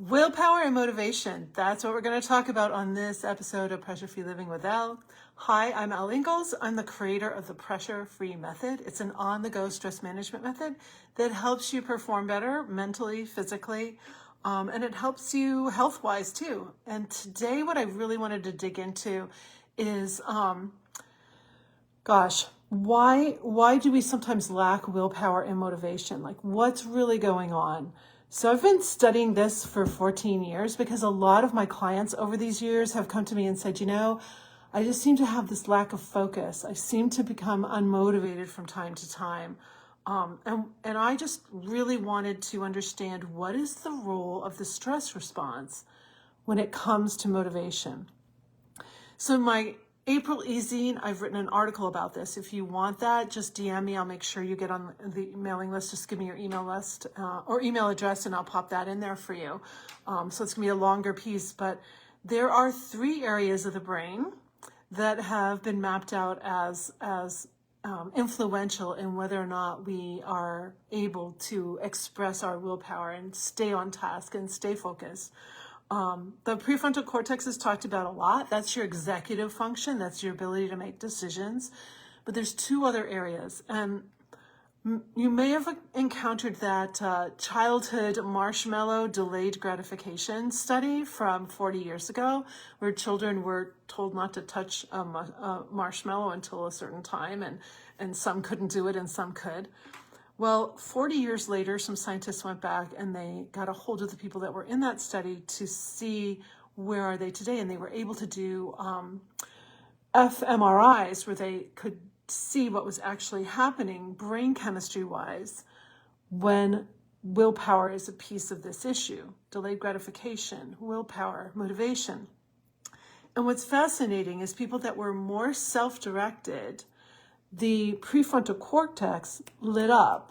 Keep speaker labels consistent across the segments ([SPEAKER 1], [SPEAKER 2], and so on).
[SPEAKER 1] Willpower and motivation. That's what we're going to talk about on this episode of Pressure Free Living with Elle. Hi, I'm Elle Ingalls. I'm the creator of the Pressure Free Method. It's an on-the-go stress management method that helps you perform better mentally, physically, and it helps you health-wise too. And today what I really wanted to dig into is, why do we sometimes lack willpower and motivation? Like, what's really going on? So I've been studying this for 14 years because a lot of my clients over these years have come to me and said, I just seem to have this lack of focus. I seem to become unmotivated from time to time. And I just really wanted to understand what is the role of the stress response when it comes to motivation. So in my April e-zine, I've written an article about this. If you want that, just DM me. I'll make sure you get on the mailing list. Just give me your email list or email address and I'll pop that in there for you. So it's going to be a longer piece, but there are 3 areas of the brain that have been mapped out as influential in whether or not we are able to express our willpower and stay on task and stay focused. The prefrontal cortex is talked about a lot. That's your executive function. That's your ability to make decisions. But there's 2 other areas. And you may have encountered that childhood Marshmallow delayed gratification study from 40 years ago, where children were told not to touch a marshmallow until a certain time, and some couldn't do it and some could. Well, 40 years later, some scientists went back and they got a hold of the people that were in that study to see where are they today. And they were able to do fMRIs where they could see what was actually happening brain chemistry-wise when willpower is a piece of this issue. Delayed gratification, willpower, motivation. And what's fascinating is people that were more self-directed, the prefrontal cortex lit up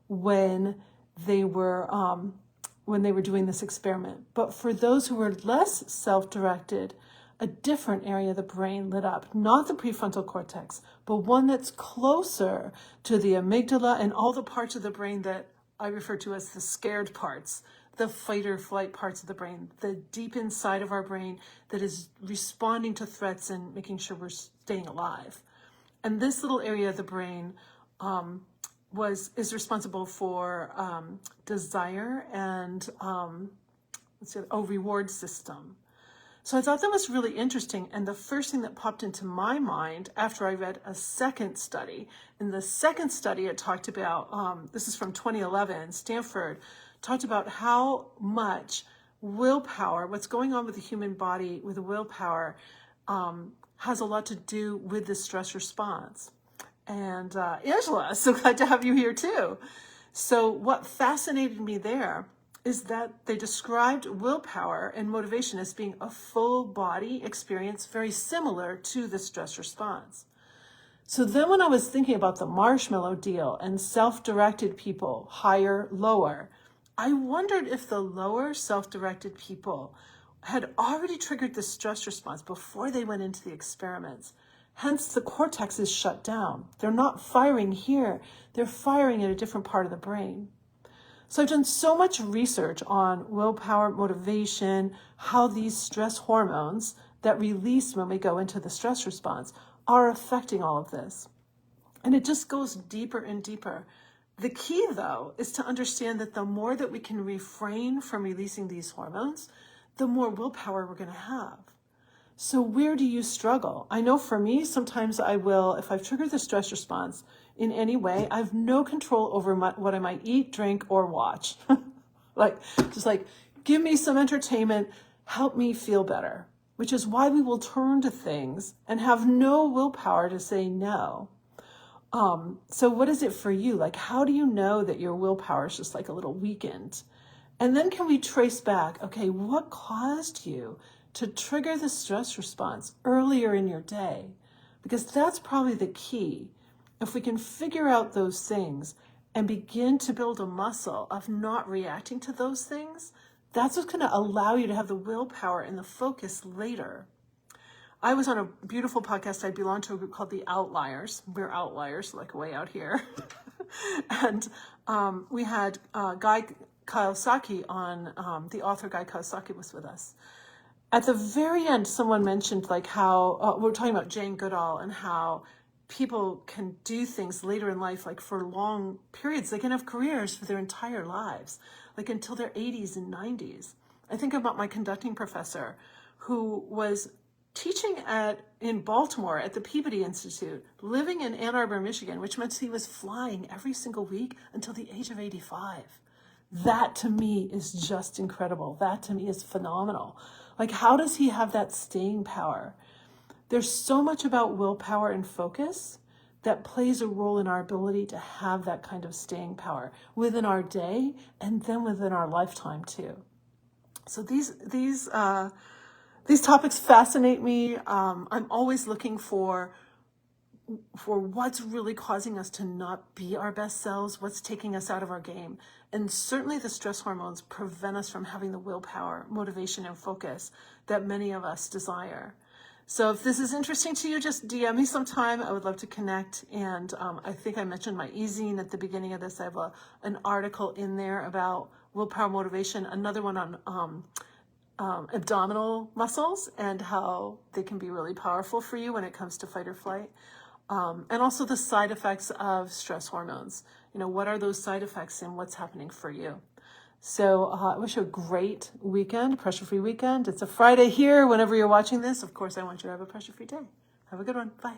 [SPEAKER 1] when they were doing this experiment. But for those who were less self-directed, a different area of the brain lit up, not the prefrontal cortex, but one that's closer to the amygdala and all the parts of the brain that I refer to as the scared parts, the fight or flight parts of the brain, the deep inside of our brain that is responding to threats and making sure we're staying alive. And this little area of the brain is responsible for desire and reward system. So I thought that was really interesting. And the first thing that popped into my mind after I read a second study, in the second study it talked about, this is from 2011, Stanford, talked about how much willpower, what's going on with the human body with willpower, has a lot to do with the stress response. And Angela, so glad to have you here too. So what fascinated me there is that they described willpower and motivation as being a full body experience, very similar to the stress response. So then when I was thinking about the marshmallow deal and self-directed people, higher, lower, I wondered if the lower self-directed people had already triggered the stress response before they went into the experiments. Hence, the cortex is shut down. They're not firing here. They're firing at a different part of the brain. So I've done so much research on willpower, motivation, how these stress hormones that release when we go into the stress response are affecting all of this. And it just goes deeper and deeper. The key, though, is to understand that the more that we can refrain from releasing these hormones, the more willpower we're going to have. So where do you struggle? I know for me, sometimes I will, if I've triggered the stress response in any way, I have no control over what I might eat, drink, or watch. Give me some entertainment, help me feel better, which is why we will turn to things and have no willpower to say no. So what is it for you? Like, how do you know that your willpower is just like a little weakened? And then can we trace back, okay, what caused you to trigger the stress response earlier in your day? Because that's probably the key. If we can figure out those things and begin to build a muscle of not reacting to those things, that's what's going to allow you to have the willpower and the focus later. I was on a beautiful podcast. I belong to a group called The Outliers. We're outliers, like way out here. And we had a guy Kawasaki on, the author Guy Kawasaki was with us. At the very end, someone mentioned like how, we're talking about Jane Goodall and how people can do things later in life, like for long periods. They can have careers for their entire lives, like until their 80s and 90s. I think about my conducting professor who was teaching in Baltimore at the Peabody Institute, living in Ann Arbor, Michigan, which meant he was flying every single week until the age of 85. That to me is just incredible. That to me is phenomenal. Like, how does he have that staying power? There's so much about willpower and focus that plays a role in our ability to have that kind of staying power within our day and then within our lifetime too. So these topics fascinate me. I'm always looking for what's really causing us to not be our best selves, what's taking us out of our game. And certainly the stress hormones prevent us from having the willpower, motivation, and focus that many of us desire. So if this is interesting to you, just DM me sometime. I would love to connect. And I think I mentioned my e-zine at the beginning of this. I have an article in there about willpower, motivation, another one on abdominal muscles and how they can be really powerful for you when it comes to fight or flight. And also the side effects of stress hormones. You know, what are those side effects and what's happening for you? So I wish you a great weekend, pressure-free weekend. It's a Friday here. Whenever you're watching this, of course, I want you to have a pressure-free day. Have a good one. Bye.